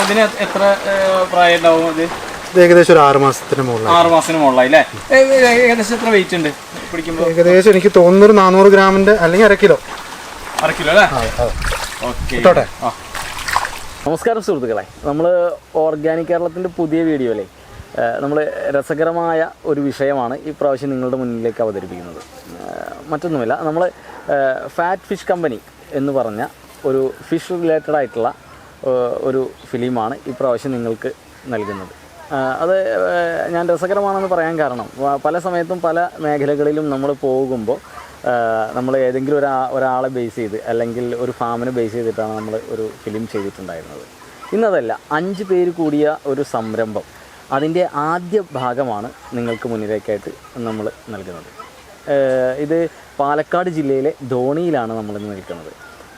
ഇതിന് എത്ര പ്രായം ഉണ്ടാവും? ഇത് ഏകദേശം ഒരു 6 മാസത്തിന് മുകളിൽ. 6 മാസത്തിന് മുകളിലായി അല്ലേ? ഏകദേശം എത്ര വെയിറ്റ് ഉണ്ട് പിടിക്കുമ്പോൾ? ഏകദേശം എനിക്ക് തോന്നുന്നൊരു 400 ഗ്രാമിന്റെ അല്ലെങ്കിൽ 1/2 കിലോ. 1/2 കിലോ അല്ലേ? ഓക്കെ. നമസ്കാരം സുഹൃത്തുക്കളെ, നമ്മൾ ഓർഗാനിക് കേരളത്തിൻ്റെ പുതിയ വീഡിയോയിലെ നമ്മൾ രസകരമായ ഒരു വിഷയമാണ് ഈ പ്രാവശ്യം നിങ്ങളുടെ മുന്നിലേക്ക് അവതരിപ്പിക്കുന്നത്. മറ്റൊന്നുമില്ല, നമ്മൾ ഫാറ്റ് ഫിഷ് കമ്പനി എന്ന് പറഞ്ഞ ഒരു ഫിഷ് റിലേറ്റഡ് ആയിട്ടുള്ള ഒരു ഫിലിമാണ് ഈ പ്രാവശ്യം നിങ്ങൾക്ക് നൽകുന്നത്. അത് ഞാൻ രസകരമാണെന്ന് പറയാൻ കാരണം പല സമയത്തും പല മേഖലകളിലും നമ്മൾ പോകുമ്പോൾ നമ്മൾ ഏതെങ്കിലും ഒരാളെ ബേസ് ചെയ്ത് അല്ലെങ്കിൽ ഒരു ഫാമിനെ ബേസ് ചെയ്തിട്ടാണ് നമ്മൾ ഒരു ഫിലിം ചെയ്തിട്ടുണ്ടായിരുന്നത്. ഇന്നതല്ല, 5 പേര് കൂടിയ ഒരു സംരംഭം, അതിൻ്റെ ആദ്യ ഭാഗമാണ് നിങ്ങൾക്ക് മുന്നിലേക്കായിട്ട് നമ്മൾ നൽകുന്നത്. ഇത് പാലക്കാട് ജില്ലയിലെ ധോണിയിലാണ് നമ്മളിന്ന് നിൽക്കുന്നത്.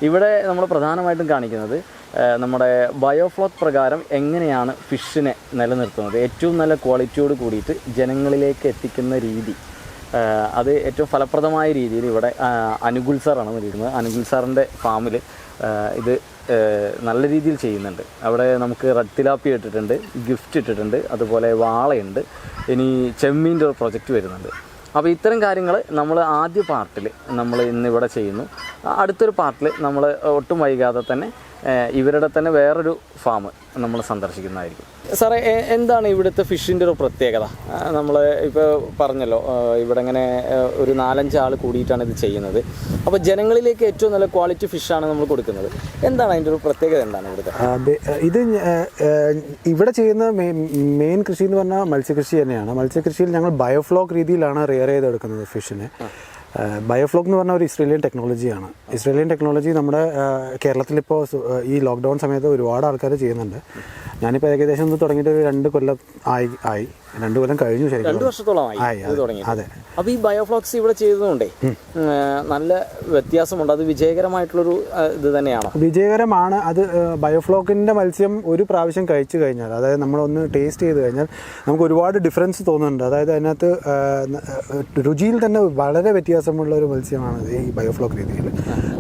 ഇവിടെ നമ്മൾ പ്രധാനമായിട്ടും കാണിക്കുന്നത് നമ്മുടെ ബയോഫ്ലോക്ക് പ്രകാരം എങ്ങനെയാണ് ഫിഷിനെ നിലനിർത്തുന്നത്, ഏറ്റവും നല്ല ക്വാളിറ്റിയോട് കൂടിയിട്ട് ജനങ്ങളിലേക്ക് എത്തിക്കുന്ന രീതി, അത് ഏറ്റവും ഫലപ്രദമായ രീതിയിൽ ഇവിടെ അനുകുൽ സാറാണ് നിൽക്കുന്നത്. അനുകുൽ സാറിൻ്റെ ഫാമിൽ ഇത് നല്ല രീതിയിൽ ചെയ്യുന്നുണ്ട്. അവിടെ നമുക്ക് റെഡ് തിലാപ്പിയ ഇട്ടിട്ടുണ്ട്, ഗിഫ്റ്റ് ഇട്ടിട്ടുണ്ട്, അതുപോലെ വാളയുണ്ട്, ഇനി ചെമ്മീൻ്റെ ഒരു പ്രൊജക്റ്റ് വരുന്നുണ്ട്. അപ്പോൾ ഇത്തരം കാര്യങ്ങൾ നമ്മൾ ആദ്യ പാർട്ടിൽ നമ്മൾ ഇന്നിവിടെ ചെയ്യുന്നു. അടുത്തൊരു പാർട്ടിൽ നമ്മൾ ഒട്ടും വൈകാതെ തന്നെ ഇവരുടെ തന്നെ വേറൊരു ഫാം നമ്മൾ സന്ദർശിക്കുന്നതായിരിക്കും. സാറേ, എന്താണ് ഇവിടുത്തെ ഫിഷിൻ്റെ ഒരു പ്രത്യേകത? നമ്മൾ ഇപ്പോൾ പറഞ്ഞല്ലോ, ഇവിടെ ഇങ്ങനെ ഒരു 4-5 ആൾ കൂടിയിട്ടാണ് ഇത് ചെയ്യുന്നത്. അപ്പോൾ ജനങ്ങളിലേക്ക് ഏറ്റവും നല്ല ക്വാളിറ്റി ഫിഷാണ് നമ്മൾ കൊടുക്കുന്നത്. എന്താണ് അതിൻ്റെ ഒരു പ്രത്യേകത? എന്താണ് ഇവിടുത്തെ ഇത് ഇവിടെ ചെയ്യുന്ന മെയിൻ കൃഷി എന്ന് പറഞ്ഞാൽ മത്സ്യകൃഷി തന്നെയാണ്. മത്സ്യകൃഷിയിൽ ഞങ്ങൾ ബയോഫ്ലോക്ക് രീതിയിലാണ് റിയർ ചെയ്തെടുക്കുന്നത് ഫിഷിനെ. ബയോഫ്ലോക്ക് എന്ന് പറഞ്ഞാൽ ഒരു ഇസ്രേലിയൻ ടെക്നോളജിയാണ്. ഇസ്രേലിയൻ ടെക്നോളജി നമ്മുടെ കേരളത്തിലിപ്പോൾ ഈ ലോക്ക്ഡൗൺ സമയത്ത് ഒരുപാട് ആൾക്കാർ ചെയ്യുന്നുണ്ട്. ഞാനിപ്പോൾ ഏകദേശം ഒന്ന് തുടങ്ങിയിട്ട് ഒരു 2 കൊല്ലം ആയി 2 കൊല്ലം കഴിഞ്ഞു. ശരിക്കും 2 വർഷത്തോളമായി തുടങ്ങി. അതെ. അപ്പോൾ ഈ ബയോഫ്ലോക്സ് ഇവിടെ ചെയ്തതുകൊണ്ടേ നല്ല വ്യത്യാസമുണ്ട്. അത് വിജയകരമായിട്ടുള്ളൊരു ഇത് തന്നെയാണ്. വിജയകരമാണ്. അത് ബയോഫ്ലോക്കിൻ്റെ മത്സ്യം ഒരു പ്രാവശ്യം കഴിച്ചു കഴിഞ്ഞാൽ, അതായത് നമ്മളൊന്ന് ടേസ്റ്റ് ചെയ്ത് കഴിഞ്ഞാൽ നമുക്ക് ഒരുപാട് ഡിഫറൻസ് തോന്നുന്നുണ്ട്. അതായത് അതിനകത്ത് രുചിയിൽ തന്നെ വളരെ വ്യത്യാസമുള്ള ഒരു മത്സ്യമാണ് ഈ ബയോഫ്ലോക്ക് രീതിയിൽ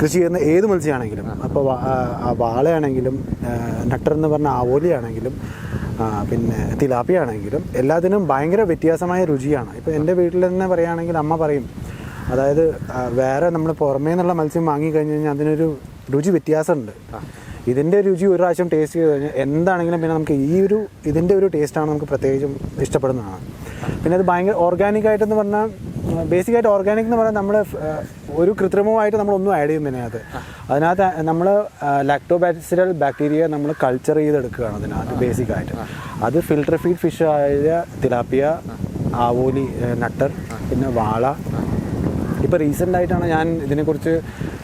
കൃഷി ചെയ്യുന്ന ഏത് മത്സ്യമാണെങ്കിലും. അപ്പോൾ വാളയാണെങ്കിലും നട്ടർ എന്ന് പറഞ്ഞ ആവോലിയാണെങ്കിലും പിന്നെ തിലാപ്പിയാണെങ്കിലും എല്ലാത്തിനും ഭയങ്കര വ്യത്യാസമായ രുചിയാണ്. ഇപ്പോൾ എൻ്റെ വീട്ടിൽ തന്നെ പറയുകയാണെങ്കിൽ അമ്മ പറയും, അതായത് വേറെ നമ്മൾ പുറമേ നിന്നുള്ള മത്സ്യം വാങ്ങിക്കഴിഞ്ഞ് കഴിഞ്ഞാൽ അതിനൊരു രുചി വ്യത്യാസമുണ്ട്. ഇതിൻ്റെ രുചി ഒരു പ്രാവശ്യം ടേസ്റ്റ് ചെയ്ത് കഴിഞ്ഞാൽ എന്താണെങ്കിലും പിന്നെ നമുക്ക് ഇതിൻ്റെ ഒരു ടേസ്റ്റാണ് നമുക്ക് പ്രത്യേകിച്ചും ഇഷ്ടപ്പെടുന്നതാണ്. പിന്നെ അത് ഭയങ്കര ഓർഗാനിക്കായിട്ടെന്ന് പറഞ്ഞാൽ, ബേസിക്കായിട്ട് ഓർഗാനിക് എന്ന് പറഞ്ഞാൽ നമ്മൾ ഒരു കൃത്രിമമായിട്ട് നമ്മളൊന്നും ആഡ് ചെയ്യുന്നതിനകത്ത് നമ്മൾ ലാക്ടോബാസിലൽ ബാക്ടീരിയ നമ്മൾ കൾച്ചർ ചെയ്തെടുക്കുകയാണ് അതിനകത്ത് ബേസിക്കായിട്ട്. അത് ഫിൽട്ടർ ഫീഡ് ഫിഷ് ആയ തിലാപ്പിയ, ആവോലി, നട്ടർ, പിന്നെ വാള. ഇപ്പോൾ റീസെൻ്റായിട്ടാണ് ഞാൻ ഇതിനെക്കുറിച്ച്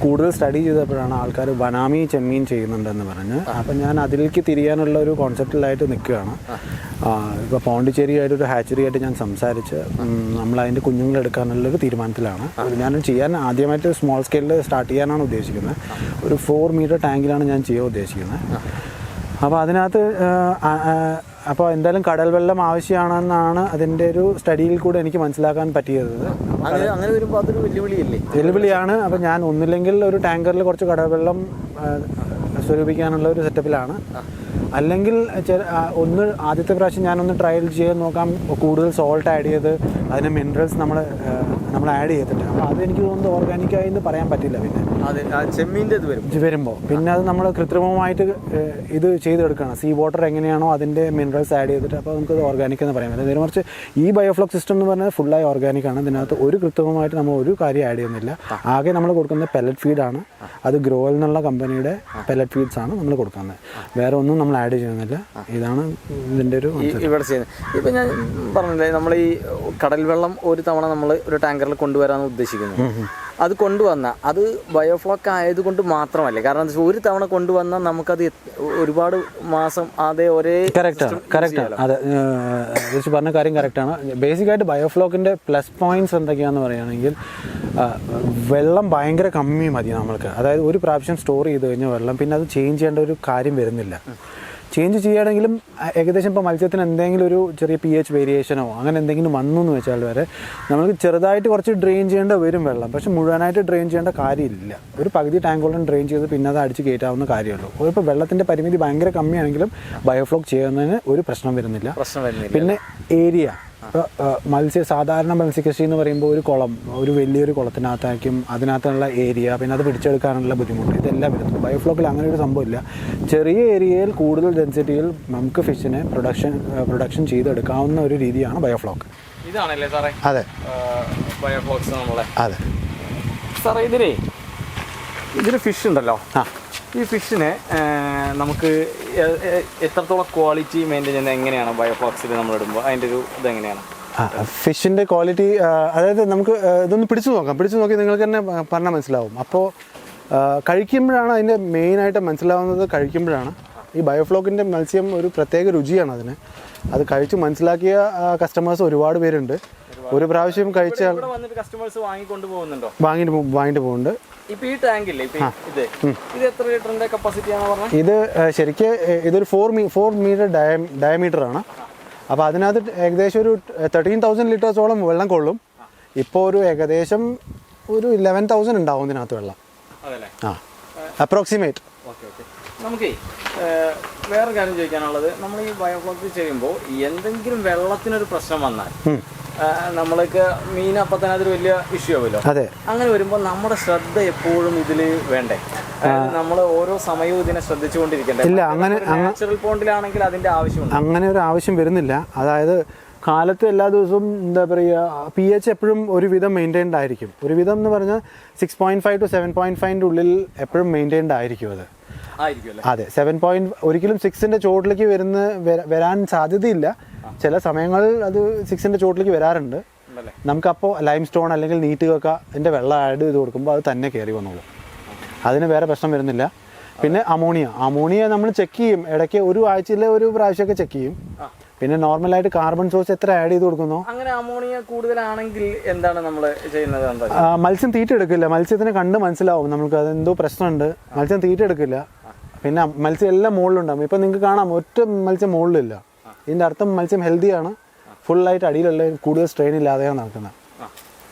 കൂടുതൽ സ്റ്റഡി ചെയ്തപ്പോഴാണ് ആൾക്കാർ ബനാമി ചെമ്മീൻ ചെയ്യുന്നുണ്ടെന്ന് പറഞ്ഞ്. അപ്പം ഞാൻ അതിലേക്ക് തിരിയാനുള്ള ഒരു കോൺസെപ്റ്റിലായിട്ട് നിൽക്കുകയാണ്. ഇപ്പോൾ പോണ്ടിച്ചേരിയായിട്ടൊരു ഹാച്ചറി ആയിട്ട് ഞാൻ സംസാരിച്ച് നമ്മളതിൻ്റെ കുഞ്ഞുങ്ങളെടുക്കാനുള്ളൊരു തീരുമാനത്തിലാണ്. ഞാൻ ചെയ്യാൻ ആദ്യമായിട്ട് സ്മോൾ സ്കെയിലിൽ സ്റ്റാർട്ട് ചെയ്യാനാണ് ഉദ്ദേശിക്കുന്നത്. ഒരു 4 മീറ്റർ ടാങ്കിലാണ് ഞാൻ ചെയ്യാൻ ഉദ്ദേശിക്കുന്നത്. അപ്പോൾ അതിനകത്ത് അപ്പോൾ എന്തായാലും കടൽ വെള്ളം ആവശ്യമാണെന്നാണ് അതിൻ്റെ ഒരു സ്റ്റഡിയിൽ കൂടെ എനിക്ക് മനസ്സിലാക്കാൻ പറ്റിയത്. അങ്ങനെ വരുമ്പോൾ അതൊരു വെല്ലുവിളിയാണ്. അപ്പോൾ ഞാൻ ഒന്നില്ലെങ്കിൽ ഒരു ടാങ്കറിൽ കുറച്ച് കടൽ വെള്ളം സ്വരൂപിക്കാനുള്ള ഒരു സെറ്റപ്പിലാണ്. അല്ലെങ്കിൽ ആദ്യത്തെ പ്രാവശ്യം ഞാനൊന്ന് ട്രയൽ ചെയ്ത് നോക്കാം, കൂടുതൽ സോൾട്ട് ആഡ് ചെയ്ത് അതിന് മിനറൽസ് നമ്മൾ ആഡ് ചെയ്തിട്ട്. അപ്പോൾ അത് എനിക്ക് തോന്നുന്നത് ഓർഗാനിക്കായി എന്ന് പറയാൻ പറ്റില്ല. പിന്നെ ചെമ്മീൻ്റെ ഇത് വരുമ്പോൾ പിന്നെ അത് നമ്മൾ കൃത്രിമമായിട്ട് ഇത് ചെയ്തെടുക്കുകയാണ്. സീ വാട്ടർ എങ്ങനെയാണോ അതിൻ്റെ മിനറൽസ് ആഡ് ചെയ്തിട്ട്, അപ്പോൾ നമുക്കത് ഓർഗാനിക് എന്ന് പറയാൻ പറ്റില്ല. നേരെ മറിച്ച് ഈ ബയോഫ്ലോക്ക് സിസ്റ്റം എന്ന് പറഞ്ഞാൽ ഫുള്ളായി ഓർഗാനിക്കാണ്. ഇതിനകത്ത് ഒരു കൃത്രിമമായിട്ട് നമ്മൾ ഒരു കാര്യം ആഡ് ചെയ്യുന്നില്ല. ആകെ നമ്മൾ കൊടുക്കുന്നത് പെല്ലറ്റ് ഫീഡാണ്. അത് ഗ്രോവൽ എന്നുള്ള കമ്പനിയുടെ പെല്ലറ്റ് ഫീഡ്സ് ആണ് നമ്മൾ കൊടുക്കുന്നത്. വേറെ ഒന്നും നമ്മൾ ആഡ് ചെയ്യുന്നില്ല. ഇതാണ് ഇതിൻ്റെ ഒരു ഇവിടെ ചെയ്യുന്നത്. ഇപ്പം ഞാൻ പറഞ്ഞില്ലേ, നമ്മൾ ഈ കടൽ വെള്ളം ഒരു തവണ നമ്മൾ ഒരു ടാങ്കറിൽ കൊണ്ടുവരാമെന്ന് ഉദ്ദേശിക്കുന്നു. അത് കൊണ്ടുവന്ന അത് ബയോഫ്ലോക്ക് ആയതുകൊണ്ട് മാത്രമല്ലേ? കാരണം ഒരു തവണ കൊണ്ടുവന്നാൽ നമുക്കത് ഒരുപാട് മാസം ഒരേ കറക്റ്റാണ്. അതെ, തിരിച്ച് പറഞ്ഞ കാര്യം കറക്റ്റാണ്. ബേസിക്കായിട്ട് ബയോഫ്ലോക്കിൻ്റെ പ്ലസ് പോയിന്റ്സ് എന്തൊക്കെയാണെന്ന് പറയുകയാണെങ്കിൽ, വെള്ളം ഭയങ്കര കമ്മി മതി നമ്മൾക്ക്. അതായത് ഒരു പ്രാവശ്യം സ്റ്റോർ ചെയ്ത് കഴിഞ്ഞാൽ വെള്ളം പിന്നെ അത് ചേഞ്ച് ചെയ്യേണ്ട ഒരു കാര്യം വരുന്നില്ല. ചേഞ്ച് ചെയ്യുകയാണെങ്കിലും ഏകദേശം ഇപ്പോൾ മത്സ്യത്തിന് എന്തെങ്കിലും ഒരു ചെറിയ pH വേരിയേഷനോ അങ്ങനെ എന്തെങ്കിലും വന്നു എന്ന് വെച്ചാൽ വരെ നമുക്ക് ചെറുതായിട്ട് കുറച്ച് ഡ്രെയിൻ ചെയ്യേണ്ട വരും വെള്ളം. പക്ഷെ മുഴുവനായിട്ട് ഡ്രെയിൻ ചെയ്യേണ്ട കാര്യമില്ല. ഒരു പകുതി ടാങ്കോളം ഡ്രെയിൻ ചെയ്ത് പിന്നെ അത് അടിച്ച് കയറ്റാവുന്ന കാര്യമുള്ളൂ. ഇപ്പോൾ വെള്ളത്തിൻ്റെ പരിമിതി ഭയങ്കര കമ്മിയാണെങ്കിലും ബയോഫ്ലോക്ക് ചെയ്യുന്നതിന് ഒരു പ്രശ്നം വരുന്നില്ല. പിന്നെ ഏരിയ സാധാരണ മത്സ്യകൃഷി എന്ന് പറയുമ്പോൾ ഒരു കുളം, ഒരു വലിയൊരു കുളത്തിനകത്തായിരിക്കും, അതിനകത്തുള്ള ഏരിയ, പിന്നെ അത് പിടിച്ചെടുക്കാനുള്ള ബുദ്ധിമുട്ട്, ഇതെല്ലാം വരുന്നു. ബയോഫ്ലോക്കിൽ അങ്ങനെ ഒരു സംഭവമില്ല. ചെറിയ ഏരിയയിൽ കൂടുതൽ ഡെൻസിറ്റിയിൽ നമുക്ക് ഫിഷിനെ പ്രൊഡക്ഷൻ ചെയ്തെടുക്കാവുന്ന ഒരു രീതിയാണ് ബയോഫ്ലോക്ക്. ഇതാണല്ലേ സാറേ? അതെ, ബയോഫ്ലോക്സ് നമ്മളെ. അതെ സാറേ, ഇതിൽ ഫിഷ് ഉണ്ടല്ലോ, ഈ ഫിഷിനെ നമുക്ക് എത്രത്തോളം ക്വാളിറ്റി മെയിൻറ്റെയിൻ ചെയ്യുന്നത് എങ്ങനെയാണ് ബയോഫ്ലോക്സിൽ നമ്മൾ ഇടുമ്പോൾ? അതിൻ്റെ ഒരു ഇതെങ്ങനെയാണ്? ഫിഷിൻ്റെ ക്വാളിറ്റി, അതായത് നമുക്ക് ഇതൊന്ന് പിടിച്ചു നോക്കി നിങ്ങൾക്ക് തന്നെ പറഞ്ഞാൽ മനസ്സിലാവും. അപ്പോൾ കഴിക്കുമ്പോഴാണ് അതിൻ്റെ മെയിനായിട്ട് മനസ്സിലാവുന്നത്. കഴിക്കുമ്പോഴാണ് ഈ ബയോഫ്ലോക്കിൻ്റെ മത്സ്യം ഒരു പ്രത്യേക രുചിയാണ് അതിന്. അത് കഴിച്ച് മനസ്സിലാക്കിയ കസ്റ്റമേഴ്സ് ഒരുപാട് പേരുണ്ട്. ഒരു പ്രാവശ്യം കഴിച്ചാൽ കസ്റ്റമേഴ്സ് വാങ്ങിക്കൊണ്ടുപോകുന്നുണ്ടോ? വാങ്ങിട്ട് പോകുന്നുണ്ട്. ഇപ്പോൾ ഈ ടാങ്കില്ലേ, ഇത് എത്ര ലിറ്ററിന്റെ കപ്പാസിറ്റി ആണ് പറഞ്ഞത്? ഇത് ശരിക്കും ഇതൊരു 4 മീറ്റർ ഡയമീറ്റർ ആണ്. അപ്പോൾ അതിനകത്ത് ഏകദേശം ഒരു 13,000 ലിറ്റേഴ്സോളം വെള്ളം കൊള്ളും. ഇപ്പോൾ ഒരു ഏകദേശം ഒരു 11,000 ഉണ്ടാവും ഇതിനകത്ത് വെള്ളം. അപ്രോക്സിമേറ്റ്. നമുക്ക് വേറെ കാര്യം ചോദിക്കാനുള്ളത്, നമ്മൾ ഈ ബയോഫ്ലോക്ക് ചെയ്യുമ്പോൾ എന്തെങ്കിലും വെള്ളത്തിനൊരു പ്രശ്നം വന്നാൽ നമ്മൾക്ക് മീൻ അപ്പം തന്നെ അതൊരു വലിയ ഇഷ്യൂ ആവുമല്ലോ. അതെ, അങ്ങനെ വരുമ്പോൾ നമ്മുടെ ശ്രദ്ധ എപ്പോഴും ഇതിൽ വേണ്ടേ? നമ്മൾ ഓരോ സമയവും ഇതിനെ ശ്രദ്ധിച്ചുകൊണ്ടിരിക്കണ്ടേ? ഇല്ല, അങ്ങനെ നാച്ചുറൽ പോണ്ടിലാണെങ്കിൽ അതിന്റെ ആവശ്യമുണ്ട്. അങ്ങനെ ഒരു ആവശ്യം വരുന്നില്ല. അതായത് കാലത്ത് എല്ലാ ദിവസവും എന്താ പറയുക, pH എപ്പോഴും ഒരുവിധം മെയിൻറ്റൈൻഡ് ആയിരിക്കും. ഒരുവിധം എന്ന് പറഞ്ഞാൽ 6.5 to 7.5 ഉള്ളിൽ എപ്പോഴും മെയിൻറ്റൈൻഡ് ആയിരിക്കും. അത് അതെ, 7 ഒരിക്കലും 6ന്റെ ചോട്ടിലേക്ക് വരാൻ സാധ്യതയില്ല. ചില സമയങ്ങളിൽ അത് 6ന്റെ ചോട്ടിലേക്ക് വരാറുണ്ട്. നമുക്കപ്പോൾ ലൈം സ്റ്റോൺ അല്ലെങ്കിൽ നീറ്റുകക്ക അതിൻ്റെ വെള്ളം ആഡ് ചെയ്ത് കൊടുക്കുമ്പോൾ അത് തന്നെ കയറി വന്നോളും. അതിന് വേറെ പ്രശ്നം വരുന്നില്ല. പിന്നെ അമോണിയ നമ്മൾ ചെക്ക് ചെയ്യും ഇടയ്ക്ക്, ഒരു ആഴ്ചയിൽ ഒരു പ്രാവശ്യമൊക്കെ ചെക്ക് ചെയ്യും. പിന്നെ നോർമലായിട്ട് കാർബൺ സോഴ്സ് എത്ര ആഡ് ചെയ്ത് കൊടുക്കുന്നോ. അങ്ങനെ അമോണിയ കൂടുതലാണെങ്കിൽ എന്താണ് നമ്മൾ ചെയ്യുന്നത്? മത്സ്യം തീറ്റ എടുക്കില്ല. മത്സ്യത്തിന് കണ്ട് മനസ്സിലാവും നമുക്ക് അതെന്തോ പ്രശ്നമുണ്ട്. മത്സ്യം തീറ്റ എടുക്കില്ല. പിന്നെ മത്സ്യം എല്ലാം മുകളിലുണ്ടാകും. ഇപ്പം നിങ്ങൾക്ക് കാണാം, ഒറ്റ മത്സ്യം മുകളിലില്ല. ഇതിൻ്റെ അർത്ഥം മത്സ്യം ഹെൽത്തിയാണ്, ഫുള്ളായിട്ട് അടിയിലുള്ള കൂടുതൽ സ്ട്രെയിൻ ഇല്ലാതെയാണ് നടക്കുന്നത്.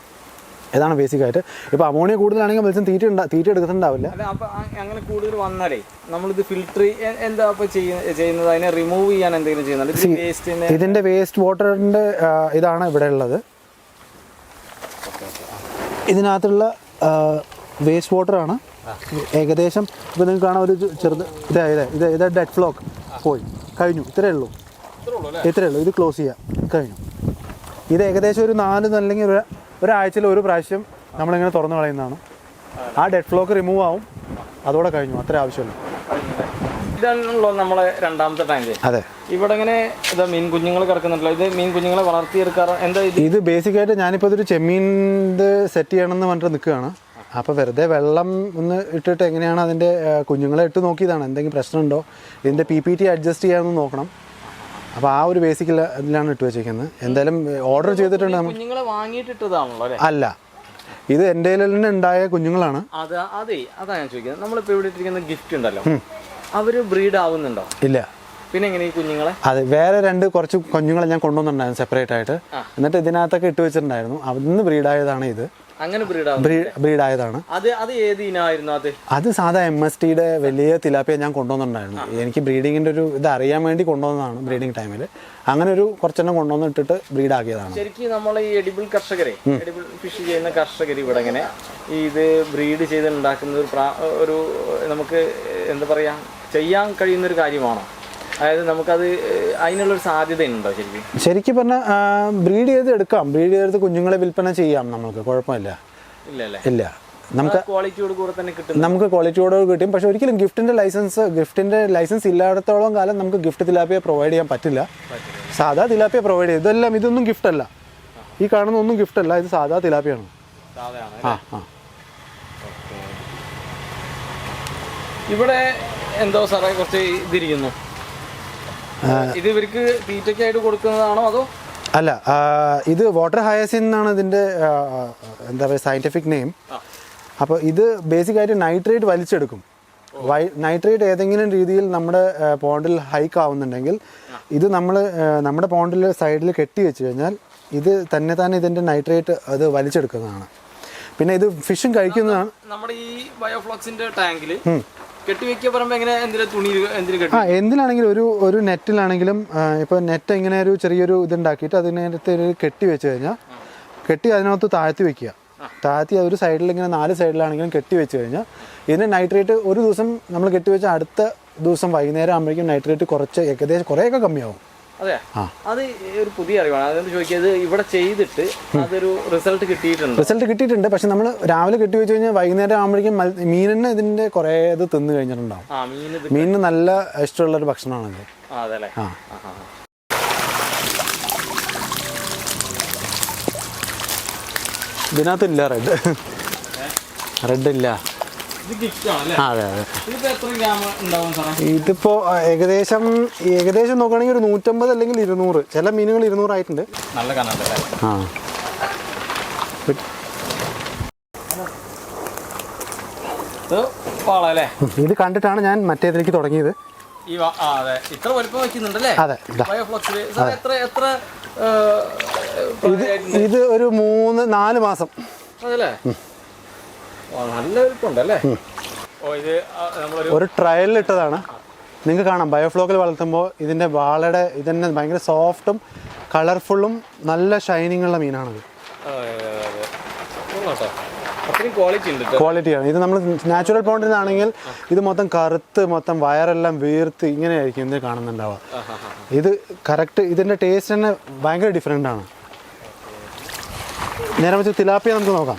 ഇതാണ് ബേസിക്കായിട്ട്. ഇപ്പോൾ അമോണിയ കൂടുതലാണെങ്കിൽ മത്സ്യം തീറ്റ എടുക്കുന്നുണ്ടാവില്ല. അങ്ങനെ കൂടുതൽ വന്നാലേ നമ്മളിത് ഫിൽറ്റർ എന്താ ചെയ്യുന്നത്? അതിനെ റിമൂവ് ചെയ്യാൻ എന്തെങ്കിലും ചെയ്യുന്നുണ്ട്? ഇതിൻ്റെ വേസ്റ്റ് വാട്ടറിൻ്റെ ഇതാണ് ഇവിടെ ഉള്ളത്. ഇതിനകത്തുള്ള വേസ്റ്റ് വാട്ടറാണ്. ഏകദേശം ഇപ്പോൾ നിങ്ങൾക്ക് കാണാൻ ഒരു ചെറുത് ഇത് ഡെഡ് ഫ്ലോക്ക് പോയി കഴിഞ്ഞു. ഇത്രയേ ഉള്ളൂ. ഇത് ക്ലോസ് ചെയ്യാം, കഴിഞ്ഞു. ഇത് ഏകദേശം ഒരു 4 അല്ലെങ്കിൽ ഒരാഴ്ചയിൽ ഒരു പ്രാവശ്യം നമ്മളിങ്ങനെ തുറന്നു കളയുന്നതാണ്. ആ ഡെഡ് ഫ്ലോക്ക് റിമൂവ് ആവും, അതോടെ കഴിഞ്ഞു. അത്ര ആവശ്യമുള്ളൂ. ഇതാണല്ലോ നമ്മളെ രണ്ടാമത്തെ ടാങ്ക്. അതെ, ഇവിടെ ഇങ്ങനെ മീൻ കുഞ്ഞുങ്ങൾ കിടക്കുന്നുണ്ടല്ലോ. ഇത് മീൻ കുഞ്ഞുങ്ങളെ വളർത്തിയെടുക്കാറ് എന്താ? ഇത് ബേസിക്കായിട്ട് ഞാനിപ്പോൾ ഇതൊരു ചെമ്മീൻ്റെ സെറ്റ് ചെയ്യണമെന്ന് പറഞ്ഞിട്ട് നിൽക്കുകയാണ്. അപ്പോൾ വെറുതെ വെള്ളം ഒന്ന് ഇട്ടിട്ട് എങ്ങനെയാണ് അതിൻ്റെ കുഞ്ഞുങ്ങളെ ഇട്ട് നോക്കിയതാണ്. എന്തെങ്കിലും പ്രശ്നമുണ്ടോ, ഇതിൻ്റെ PPT അഡ്ജസ്റ്റ് ചെയ്യാമെന്ന് നോക്കണം. അപ്പോൾ ആ ഒരു ബേസിക് ഇതിലാണ് ഇട്ട് വെച്ചിരിക്കുന്നത്. എന്തായാലും ഓർഡർ ചെയ്തിട്ടുണ്ട്. കുഞ്ഞുങ്ങളെ വാങ്ങിയിട്ടിട്ടതാണല്ലോ? അല്ല, ഇത് എൻ്റെ തന്നെ ഉണ്ടായ കുഞ്ഞുങ്ങളാണ്. അതെ, അതാണ് ഞാൻ ചോദിക്കുന്നത്. നമ്മളിപ്പോൾ ഇവിടെ ഇട്ടിരിക്കുന്ന ഗിഫ്റ്റ് ഉണ്ടല്ലോ, അവര് ബ്രീഡ് ആവുന്നുണ്ടോ? ഇല്ല. പിന്നെ എങ്ങനെ ഈ കുഞ്ഞുങ്ങളെ? അതെ, വേറെ 2 കുറച്ച് കുഞ്ഞുങ്ങളെ ഞാൻ കൊണ്ടുവന്നിട്ടുണ്ടായിരുന്നു സെപ്പറേറ്റ് ആയിട്ട്. എന്നിട്ട് ഇതിനകത്തൊക്കെ ഇട്ട് വെച്ചിട്ടുണ്ടായിരുന്നു. അതിന്ന് ബ്രീഡായതാണ് ഇത്. അങ്ങനെ ബ്രീഡായതാണ്. അത് ഏത് ഇനമായിരുന്നു? അത് സാധാ MSTയുടെ വലിയ തിലാപ്പിയ ഞാൻ കൊണ്ടുവന്നിട്ടുണ്ടായിരുന്നു. എനിക്ക് ബ്രീഡിങ്ങിൻ്റെ ഒരു ഇത് അറിയാൻ വേണ്ടി കൊണ്ടുവന്നതാണ്. ബ്രീഡിങ് ടൈമിൽ അങ്ങനെ ഒരു കുറച്ചെണ്ണം കൊണ്ടുവന്നിട്ടിട്ട് ബ്രീഡാക്കിയതാണ്. ശരിക്കും നമ്മൾ ഈ എഡിബിൾ ഫിഷ് ചെയ്യുന്ന കർഷകർ ഇവിടെ ഇങ്ങനെ ഇത് ബ്രീഡ് ചെയ്ത് ഉണ്ടാക്കുന്ന ഒരു നമുക്ക് എന്താ പറയുക, ചെയ്യാൻ കഴിയുന്നൊരു കാര്യമാണോ? അതായത് നമുക്കത് അതിനുള്ളൊരു സാധ്യതയുണ്ടോ? ശരിക്കും പറഞ്ഞാൽ ബ്രീഡ് ചെയ്ത് എടുക്കാം. ബ്രീഡ് ചെയ്ത് കുഞ്ഞുങ്ങളെ വിൽപ്പന ചെയ്യാം. നമുക്ക് കുഴപ്പമില്ല. ഇല്ല, നമുക്ക് ക്വാളിറ്റിയോട് കിട്ടും. പക്ഷെ ഒരിക്കലും ഗിഫ്റ്റിൻ്റെ ലൈസൻസ് ഇല്ലാത്തത്തോളം കാലം നമുക്ക് ഗിഫ്റ്റ് തിലാപ്പിയ പ്രൊവൈഡ് ചെയ്യാൻ പറ്റില്ല. സാധാ തിലാപ്പിയ പ്രൊവൈഡ് ചെയ്യും. ഇതൊന്നും ഗിഫ്റ്റ് അല്ല. ഈ കാണുന്ന ഒന്നും ഗിഫ്റ്റ് അല്ല. ഇത് സാധാ തിലാപ്പിയാണ്. ഇവിടെ എന്തോ സാറേ കുറച്ച് ഇതിരിക്കുന്നു. ഇത് ഇവർക്ക് തീറ്റയ്ക്കായിട്ട് കൊടുക്കുന്നതാണോ അതോ? അല്ല, ഇത് വാട്ടർ ഹയാസിൻ എന്നാണ് ഇതിൻ്റെ എന്താ പറയുക സയൻറ്റിഫിക് നെയിം. അപ്പോൾ ഇത് ബേസിക്കായിട്ട് നൈട്രേറ്റ് വലിച്ചെടുക്കും. നൈട്രേറ്റ് ഏതെങ്കിലും രീതിയിൽ നമ്മുടെ പോണ്ടിൽ ഹൈക്ക് ആവുന്നുണ്ടെങ്കിൽ ഇത് നമ്മുടെ പോണ്ടിൽ സൈഡിൽ കെട്ടി വെച്ച് കഴിഞ്ഞാൽ ഇത് തന്നെ ഇതിൻ്റെ നൈട്രേറ്റ് അത് വലിച്ചെടുക്കുന്നതാണ്. പിന്നെ ഇത് ഫിഷും കഴിക്കുന്നതാണ്. നമ്മുടെ ഈ ബയോഫ്ലോക്സിന്റെ ടാങ്കിൽ എന്തിലാണെങ്കിലും ഒരു നെറ്റിലാണെങ്കിലും ഇപ്പോൾ നെറ്റ് ഇങ്ങനെ ഒരു ചെറിയൊരു ഇതുണ്ടാക്കിയിട്ട് അതിനകത്ത് കെട്ടി വെച്ച് കഴിഞ്ഞാൽ അതിനകത്ത് താഴ്ത്തി വെക്കുക. താഴ്ത്തി ഒരു സൈഡിൽ ഇങ്ങനെ 4 സൈഡിലാണെങ്കിലും കെട്ടി വെച്ച് കഴിഞ്ഞാൽ ഇതിന് നൈട്രേറ്റ് ഒരു ദിവസം നമ്മൾ കെട്ടി വെച്ചാൽ അടുത്ത ദിവസം വൈകുന്നേരം ആകുമ്പോഴേക്കും നൈട്രേറ്റ് ഏകദേശം കുറേയൊക്കെ കമ്മിയാവും. അതെ, അത് ഒരു പുതിയ അറിവാണ്. അതെന്ന് ചോദിക്കുന്നത് ഇവിടെ ചെയ്തിട്ട് അതൊരു റിസൾട്ട് കിട്ടിയിട്ടുണ്ട്. പക്ഷെ നമ്മൾ രാവിലെ കെട്ടി വെച്ച് കഴിഞ്ഞാൽ വൈകുന്നേരം ആകുമ്പോഴേക്കും മീനിന് ഇതിന്റെ കുറേ ഇത് തിന്നു കഴിഞ്ഞിട്ടുണ്ടാവും. മീനിന് നല്ല ഇഷ്ടമുള്ളൊരു ഭക്ഷണമാണത്. ഇതിനകത്തില്ല റെഡ് ഇല്ല. അതെ ഇതിപ്പോ ഏകദേശം നോക്കുകയാണെങ്കിൽ ഒരു 150 അല്ലെങ്കിൽ 200. ചില മീനുകൾ 200 ആയിട്ടുണ്ട്. ഇത് കണ്ടിട്ടാണ് ഞാൻ മറ്റേതിലേക്ക് തുടങ്ങിയത്. അതെ, ഇത് ഒരു 3-4 മാസം. ഒരു ട്രയലിൽ ഇട്ടതാണ്. നിങ്ങൾക്ക് കാണാം ബയോഫ്ലോക്കിൽ വളർത്തുമ്പോൾ ഇതിൻ്റെ ഇതന്നെ ഭയങ്കര സോഫ്റ്റും കളർഫുള്ളും നല്ല ഷൈനിങ് ഉള്ള മീനാണത്. ക്വാളിറ്റിയാണ്. ഇത് നമ്മൾ നാച്ചുറൽ പോണ്ടിൽ നിന്നാണെങ്കിൽ ഇത് മൊത്തം കറുത്ത് മൊത്തം വയറെല്ലാം വീർത്ത് ഇങ്ങനെയായിരിക്കും ഇത് കാണുന്നുണ്ടാവുക. ഇത് കറക്റ്റ് ഇതിൻ്റെ ടേസ്റ്റ് തന്നെ ഭയങ്കര ഡിഫറെൻ്റ് ആണ്. നേരെ വെച്ച് തിലാപ്പിയ നമുക്ക് നോക്കാം.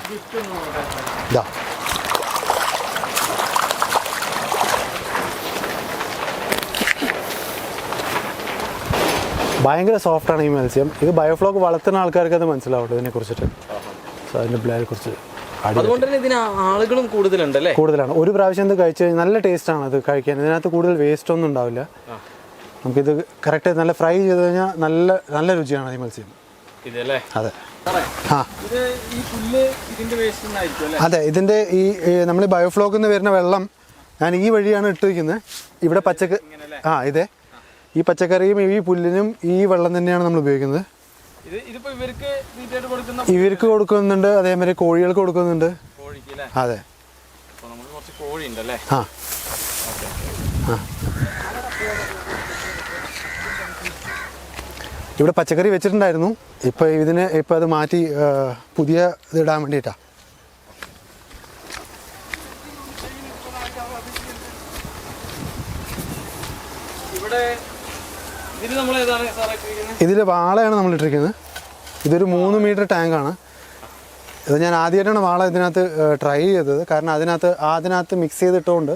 ഇതാ ഭയങ്കര സോഫ്റ്റാണ് ഈ മത്സ്യം. ഇത് ബയോഫ്ലോക്ക് വളർത്തുന്ന ആൾക്കാർക്ക് അത് മനസ്സിലാവുള്ളൂ ഇതിനെക്കുറിച്ചിട്ട്. സോ അതിൻ്റെ ബ്ലേഡിനെക്കുറിച്ച് ആളുകളും കൂടുതലാണ്. ഒരു പ്രാവശ്യം ഇത് കഴിച്ച് കഴിഞ്ഞാൽ നല്ല ടേസ്റ്റാണ് അത് കഴിക്കാൻ. ഇതിനകത്ത് കൂടുതൽ വേസ്റ്റ് ഒന്നും ഉണ്ടാവില്ല. നമുക്കിത് കറക്റ്റ് നല്ല ഫ്രൈ ചെയ്ത് കഴിഞ്ഞാൽ നല്ല രുചിയാണ് ഈ മത്സ്യം. അതെ അതെ ഇതിൻ്റെ ഈ നമ്മൾ ബയോഫ്ലോക്കിൽ നിന്ന് വരുന്ന വെള്ളം ഞാൻ ഈ വഴിയാണ് ഇട്ടിരിക്കുന്നത്. ഇവിടെ ഇതേ ഈ പച്ചക്കറിയും ഈ പുല്ലിനും ഈ വെള്ളം തന്നെയാണ് നമ്മൾ ഉപയോഗിക്കുന്നത്. ഇവർക്ക് കൊടുക്കുന്നുണ്ട്, അതേമാതിരി കോഴികൾക്ക് കൊടുക്കുന്നുണ്ട്. അതെ ഇവിടെ പച്ചക്കറി വെച്ചിട്ടുണ്ടായിരുന്നു. ഇപ്പം അത് മാറ്റി പുതിയ ഇതിടാൻ വേണ്ടിയിട്ടാണ്. ഇതിൽ വാളയാണ് നമ്മൾ ഇട്ടിരിക്കുന്നത്. ഇതൊരു 3 മീറ്റർ ടാങ്കാണ്. ഇത് ഞാൻ ആദ്യമായിട്ടാണ് വാള ഇതിനകത്ത് ട്രൈ ചെയ്തത്. കാരണം അതിനകത്ത് മിക്സ് ചെയ്തിട്ടുകൊണ്ട്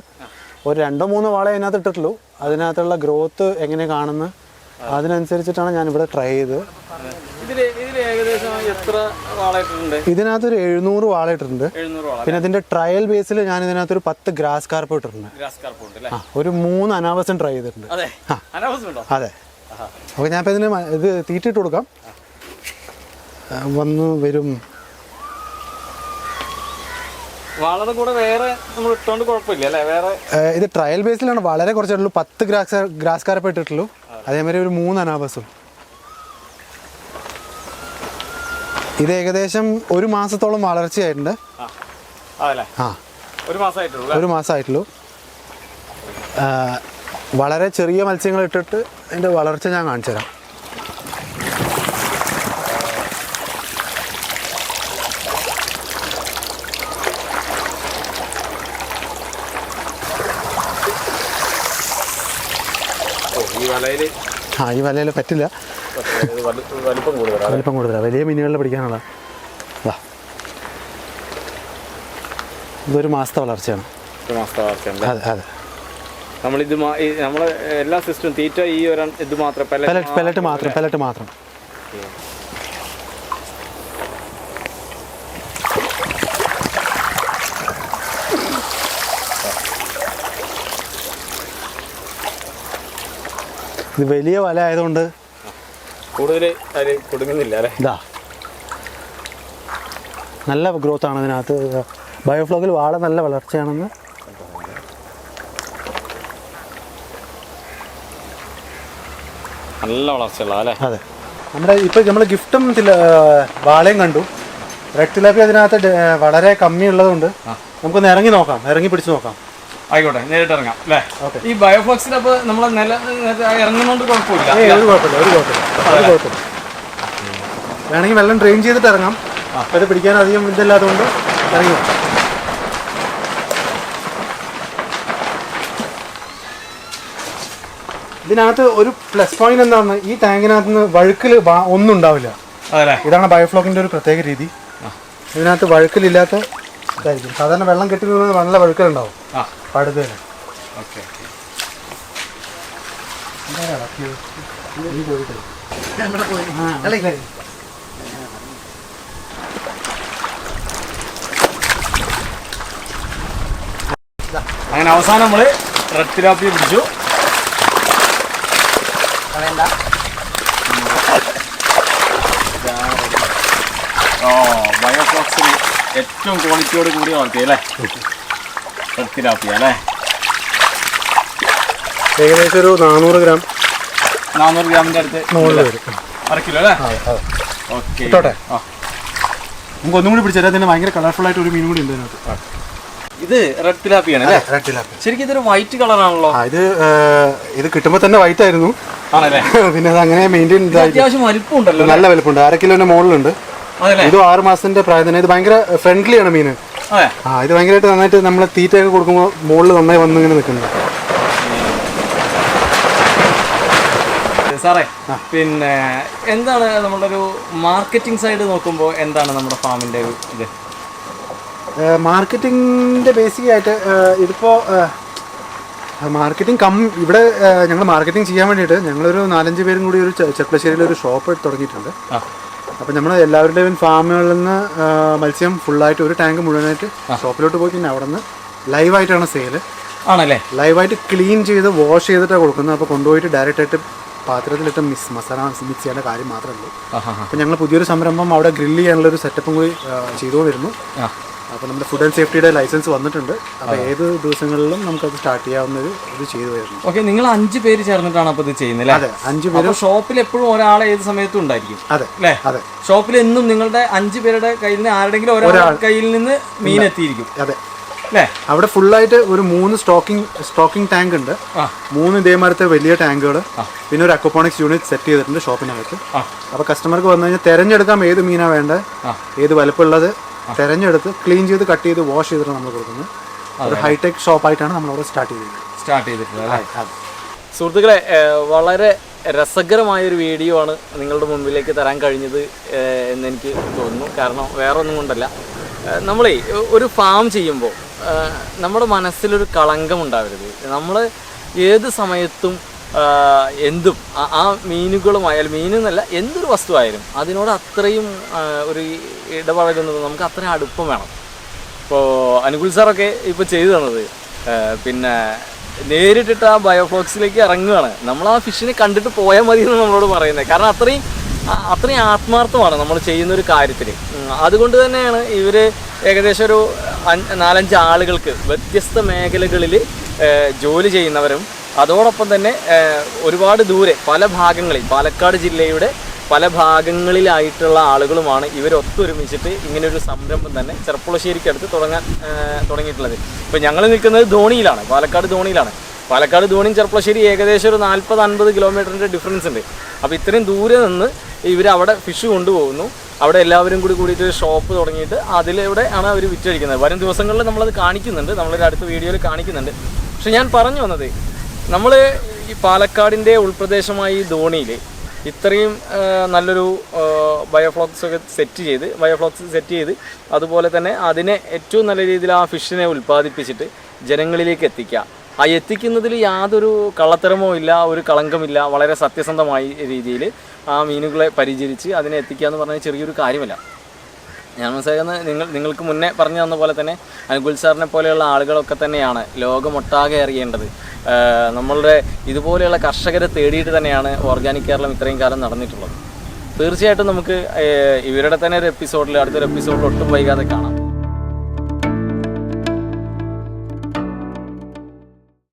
ഒരു 2-3 വാള അതിനകത്ത് ഇട്ടിട്ടുള്ളൂ. അതിനകത്തുള്ള ഗ്രോത്ത് എങ്ങനെ കാണുന്നു അതിനനുസരിച്ചിട്ടാണ് ഞാനിവിടെ ട്രൈ ചെയ്തത്. ഇതിനകത്തൊരു 700 വാള ഇട്ടിട്ടുണ്ട്. പിന്നെ ഇതിന്റെ ട്രയൽ ബേസിൽ ഞാൻ ഇതിനകത്തൊരു 10 ഗ്രാസ് കാർപ്പ് ഇട്ടിട്ടുണ്ട്. ഒരു 3 അനാവസം ട്രൈ ചെയ്തിട്ടുണ്ട്. അതെ ഓക്കെ. ഞാനിപ്പോൾ ഇത് തീറ്റിട്ട് കൊടുക്കാം. വരും ഇത് ട്രയൽ ബേസിലാണ് വളരെ കുറച്ചിട്ടുള്ളൂ. 10 ഗ്രാസ് കാർപ്പ് ഇട്ടിട്ടുള്ളൂ. അതേമാതിരി ഒരു 3 അനാബസും. ഇത് ഏകദേശം 1 മാസത്തോളം വളർച്ചയായിട്ടുണ്ട്. ഒരു മാസമായിട്ടുള്ളൂ. വളരെ ചെറിയ മത്സ്യങ്ങൾ ഇട്ടിട്ട് അതിൻ്റെ വളർച്ച ഞാൻ കാണിച്ചു തരാം. ഈ വലയിൽ പറ്റില്ല, വലിപ്പം കൂടുതലാണ്. വലിയ മീനുകളിൽ പിടിക്കാനുള്ള ഇതൊരു മാസത്തെ വളർച്ചയാണ്. അതെ അതെ. എല്ലാ സിസ്റ്റം തീറ്റ ഈ ഇത് മാത്രം പെലറ്റ് മാത്രം. ഇത് വലിയ വല ആയതുകൊണ്ട് കൂടുതൽ കൊടുക്കുന്നില്ല അല്ലേ. ഇതാ നല്ല ഗ്രോത്ത് ആണ് ഇതിനകത്ത്. ബയോഫ്ലോക്കിൽ വാള നല്ല വളർച്ചയാണെന്ന് നല്ല വളർച്ചയുള്ള അല്ലേ? അതെ, നമ്മുടെ ഇപ്പോൾ നമ്മൾ ഗിഫ്റ്റും വാളയും കണ്ടു. റെഡ് തിലാപ്പിയ അതിനകത്ത് വളരെ കമ്മിയുള്ളതുകൊണ്ട് നമുക്കൊന്ന് ഇറങ്ങി നോക്കാം, ഇറങ്ങി പിടിച്ച് നോക്കാം. ആയിക്കോട്ടെ, നേരിട്ട് ഇറങ്ങാം അല്ലേ? ഈ ബയോഫ്ലോക്സിൽ അപ്പോൾ നമ്മൾ ഇറങ്ങുന്നതുകൊണ്ട് കുഴപ്പമില്ല? ഒരു കുഴപ്പമില്ല. വേണമെങ്കിൽ വെള്ളം ഡ്രെയിൻ ചെയ്തിട്ട് ഇറങ്ങാം. അത് പിടിക്കാൻ അധികം ഇതില്ലാത്തതുകൊണ്ട് ഇറങ്ങി നോക്കാം. ഇതിനകത്ത് ഒരു പ്ലസ് പോയിന്റ് എന്താണെന്ന്, ഈ ടാങ്കിനകത്ത് നിന്ന് വഴുക്കൽ ഒന്നും ഉണ്ടാവില്ല. ഇതാണ് ബയോഫ്ലോക്കിന്റെ ഒരു പ്രത്യേക രീതി. ഇതിനകത്ത് വഴുക്കലില്ലാത്ത ഇതായിരിക്കും. സാധാരണ വെള്ളം കെട്ടി നിന്ന് നല്ല വഴുക്കലുണ്ടാവും പടുതേന്. അങ്ങനെ അവസാനം നമ്മള് റെഡ് തിലാപ്പിയ പിടിച്ചു. ബയോഫ്ലോക്സിന് ഏറ്റവും ക്വാളിറ്റിയോട് കൂടി വളർത്തിയ അല്ലേ റെഡ് തിലാപ്പിയ അല്ലേ? ഏകദേശം ഒരു 400 ഗ്രാം 400 ഗ്രാമിന്റെ അടുത്ത് അര കിലോ അല്ലേ? ഓക്കെ, നമുക്ക് ഒന്നും കൂടി പിടിച്ചാൽ അതിന് ഭയങ്കര കളർഫുൾ ആയിട്ട് ഒരു മീൻ കൂടി ഉണ്ട് ഇതിനകത്ത്. ഇത് റെഡ് തിലാപ്പിയാണ് അല്ലേ? Red tilapia. ശരിക്കും ഇതൊരു വൈറ്റ് കളറാണല്ലോ. ഇത് കിട്ടുമ്പോൾ തന്നെ വൈറ്റ് ആയിരുന്നു. ആണല്ലേ? പിന്നെ അത് അങ്ങനെ മെയിൻറ്റെയിൻ അത്യാവശ്യം വലിപ്പം ഉണ്ടല്ലോ, നല്ല വലിപ്പമുണ്ട്. 1/2 കിലോന്റെ മുകളിലുണ്ട്. ഇത് 6 മാസത്തിന്റെ പ്രായം തന്നെ. ഇത് ഭയങ്കര ഫ്രണ്ട്ലിയാണ് മീന്. ഇത് ഭയങ്കരമായിട്ട് നന്നായിട്ട് നമ്മൾ തീറ്റയൊക്കെ കൊടുക്കുമ്പോൾ മുകളിൽ നന്നായി വന്ന് ഇങ്ങനെ നിൽക്കുന്നത്. സാറേ, പിന്നെ എന്താണ് നമ്മുടെ ഒരു മാർക്കറ്റിംഗ് സൈഡ് നോക്കുമ്പോൾ എന്താണ് നമ്മുടെ ഫാമിന്റെ ഒരു ഇത്? മാർക്കറ്റിങ്ങിന്റെ ബേസിക് ആയിട്ട് ഇതിപ്പോ മാർക്കറ്റിംഗ് ഇവിടെ ഞങ്ങൾ മാർക്കറ്റിംഗ് ചെയ്യാൻ വേണ്ടിയിട്ട് ഞങ്ങളൊരു 4-5 പേരും കൂടി ഒരു ചെർപ്പളശ്ശേരിയിൽ ഒരു ഷോപ്പ് തുടങ്ങിയിട്ടുണ്ട്. അപ്പം നമ്മൾ എല്ലാവരുടെയും ഫാമുകളിൽ നിന്ന് മത്സ്യം ഫുള്ളായിട്ട് ഒരു ടാങ്ക് മുഴുവനായിട്ട് ഷോപ്പിലോട്ട് പോയി പിന്നെ അവിടെ നിന്ന് ലൈവായിട്ടാണ് സെയിൽ. ആണല്ലേ? ലൈവായിട്ട് ക്ലീൻ ചെയ്ത് വാഷ് ചെയ്തിട്ടാണ് കൊടുക്കുന്നത്. അപ്പോൾ കൊണ്ടുപോയിട്ട് ഡയറക്റ്റായിട്ട് പാത്രത്തിലിട്ട് മസാല മിക്സ് ചെയ്യേണ്ട കാര്യം മാത്രമേ ഉള്ളൂ. അപ്പം ഞങ്ങൾ പുതിയൊരു സംരംഭം അവിടെ ഗ്രില്ല് ചെയ്യാനുള്ളൊരു സെറ്റപ്പും കൂടി ചെയ്തുകൊണ്ടിരുന്നു. അപ്പോൾ നമ്മുടെ ഫുഡ് ആൻഡ് സേഫ്റ്റിയുടെ ലൈസൻസ് വന്നിട്ടുണ്ട്. അപ്പോൾ ഏത് ദിവസങ്ങളിലും നമുക്കത് സ്റ്റാർട്ട് ചെയ്യാവുന്നത് ഇത് ചെയ്തു വരുന്നു. ഓക്കെ, നിങ്ങൾ 5 പേര് ചേർന്നിട്ടാണ് അപ്പോൾ ഇത് ചെയ്യുന്നത്? അതെ, 5 പേര്. ഷോപ്പിൽ എപ്പോഴും ഒരാൾ ഏത് സമയത്തും ഉണ്ടായിരിക്കും അതെ അല്ലേ? അതെ, ഷോപ്പിൽ എന്നും നിങ്ങളുടെ 5 പേരുടെ കയ്യിൽ നിന്ന് ആരുടെങ്കിലും ഒരാൾ കയ്യിൽ നിന്ന് മീൻ എത്തിയിരിക്കും. അതെ അല്ലേ? അവിടെ ഫുള്ളായിട്ട് ഒരു 3 സ്റ്റോക്കിംഗ് ടാങ്ക് ഉണ്ട്. 3 ഇതേമാരത്തെ വലിയ ടാങ്കുകൾ, പിന്നെ ഒരു അക്വപോണിക്സ് യൂണിറ്റ് സെറ്റ് ചെയ്തിട്ടുണ്ട് ഷോപ്പിനകത്ത്. അപ്പോൾ കസ്റ്റമർക്ക് വന്നു കഴിഞ്ഞാൽ തിരഞ്ഞെടുക്കാം ഏത് മീനാണ് വേണ്ടത്, ഏത് വലുപ്പമുള്ളത് തിരഞ്ഞെടുത്ത് ക്ലീൻ ചെയ്ത് കട്ട് ചെയ്ത് വാഷ് ചെയ്തിട്ട് നമ്മൾ കൊടുക്കുന്നത്. ഒരു ഹൈടെക് ഷോപ്പായിട്ടാണ് നമ്മളവിടെ സ്റ്റാർട്ട് ചെയ്തിട്ടുള്ളത്. സുഹൃത്തുക്കളെ, വളരെ രസകരമായൊരു വീഡിയോ ആണ് നിങ്ങളുടെ മുമ്പിലേക്ക് തരാൻ കഴിഞ്ഞത് എന്നെനിക്ക് തോന്നുന്നു. കാരണം വേറെ ഒന്നും കൊണ്ടല്ല, നമ്മളെ ഒരു ഫാം ചെയ്യുമ്പോൾ നമ്മുടെ മനസ്സിലൊരു കളങ്കം ഉണ്ടാവരുത്. നമ്മൾ ഏത് സമയത്തും എന്തും ആ മീനുകളുമായാലും, മീനെന്നല്ല എന്തൊരു വസ്തുവായാലും അതിനോട് അത്രയും ഒരു ഇടപഴകുന്നത് നമുക്ക് അത്രയും അടുപ്പം വേണം. ഇപ്പോൾ അനുകുൽ സാറൊക്കെ ഇപ്പോൾ ചെയ്തു തന്നത് പിന്നെ നേരിട്ടിട്ട് ആ ബയോഫ്ലോക്സിലേക്ക് ഇറങ്ങുകയാണ്. നമ്മൾ ആ ഫിഷിനെ കണ്ടിട്ട് പോയാൽ മതി എന്ന് നമ്മളോട് പറയുന്നത്. കാരണം അത്രയും ആത്മാർത്ഥമാണ് നമ്മൾ ചെയ്യുന്നൊരു കാര്യത്തിൽ. അതുകൊണ്ട് തന്നെയാണ് ഇവർ ഏകദേശം ഒരു 4-5 ആളുകൾക്ക് വ്യത്യസ്ത മേഖലകളിൽ ജോലി ചെയ്യുന്നവരും അതോടൊപ്പം തന്നെ ഒരുപാട് ദൂരെ പല ഭാഗങ്ങളിൽ, പാലക്കാട് ജില്ലയുടെ പല ഭാഗങ്ങളിലായിട്ടുള്ള ആളുകളുമാണ് ഇവരൊത്തൊരുമിച്ചിട്ട് ഇങ്ങനെയൊരു സംരംഭം തന്നെ ചെർപ്പുളശ്ശേരിക്കടുത്ത് തുടങ്ങിയിട്ടുള്ളത്. ഇപ്പോൾ ഞങ്ങൾ നിൽക്കുന്നത് ധോണിയിലാണ്, പാലക്കാട് ധോണിയിലാണ്. പാലക്കാട് ധോണിയും ചെർപ്പുളശ്ശേരി ഏകദേശം ഒരു 40-50 കിലോമീറ്ററിൻ്റെ ഡിഫറൻസ് ഉണ്ട്. അപ്പോൾ ഇത്രയും ദൂരെ നിന്ന് ഇവർ അവിടെ ഫിഷ് കൊണ്ടുപോകുന്നു. അവിടെ എല്ലാവരും കൂടിയിട്ട് ഒരു ഷോപ്പ് തുടങ്ങിയിട്ട് അതിലൂടെ ആണ് അവർ വിറ്റഴിക്കുന്നത്. വരും ദിവസങ്ങളിൽ നമ്മളത് കാണിക്കുന്നുണ്ട്, നമ്മളൊരു അടുത്ത വീഡിയോയിൽ കാണിക്കുന്നുണ്ട്. പക്ഷെ ഞാൻ പറഞ്ഞു വന്നത്, നമ്മൾ ഈ പാലക്കാടിൻ്റെ ഉൾപ്രദേശമായ ഈ ധോണിയിൽ ഇത്രയും നല്ലൊരു ബയോഫ്ലോക്സ് സെറ്റ് ചെയ്ത് അതുപോലെ തന്നെ അതിനെ ഏറ്റവും നല്ല രീതിയിൽ ആ ഫിഷിനെ ഉൽപ്പാദിപ്പിച്ചിട്ട് ജനങ്ങളിലേക്ക് എത്തിക്കുക. ആ എത്തിക്കുന്നതിൽ യാതൊരു കള്ളത്തരമോ ഇല്ല, ഒരു കളങ്കമില്ല. വളരെ സത്യസന്ധമായ രീതിയിൽ ആ മീനുകളെ പരിചരിച്ച് അതിനെ എത്തിക്കുക എന്ന് പറഞ്ഞാൽ ചെറിയൊരു കാര്യമല്ല. ഞാൻ മനസ്സിലാക്കുന്നത് നിങ്ങൾക്ക് മുന്നേ പറഞ്ഞു തന്ന പോലെ തന്നെ അനുകുൽ സാറിനെ പോലെയുള്ള ആളുകളൊക്കെ തന്നെയാണ് ലോകമൊട്ടാകെ അറിയേണ്ടത്. നമ്മളുടെ ഇതുപോലെയുള്ള കർഷകരെ തേടിയിട്ട് തന്നെയാണ് ഓർഗാനിക് കേരളം ഇത്രയും കാലം നടന്നിട്ടുള്ളത്. തീർച്ചയായിട്ടും നമുക്ക് ഇവരുടെ തന്നെ ഒരു എപ്പിസോഡിൽ, അടുത്തൊരു എപ്പിസോഡിൽ ഒട്ടും വൈകാതെ കാണാം.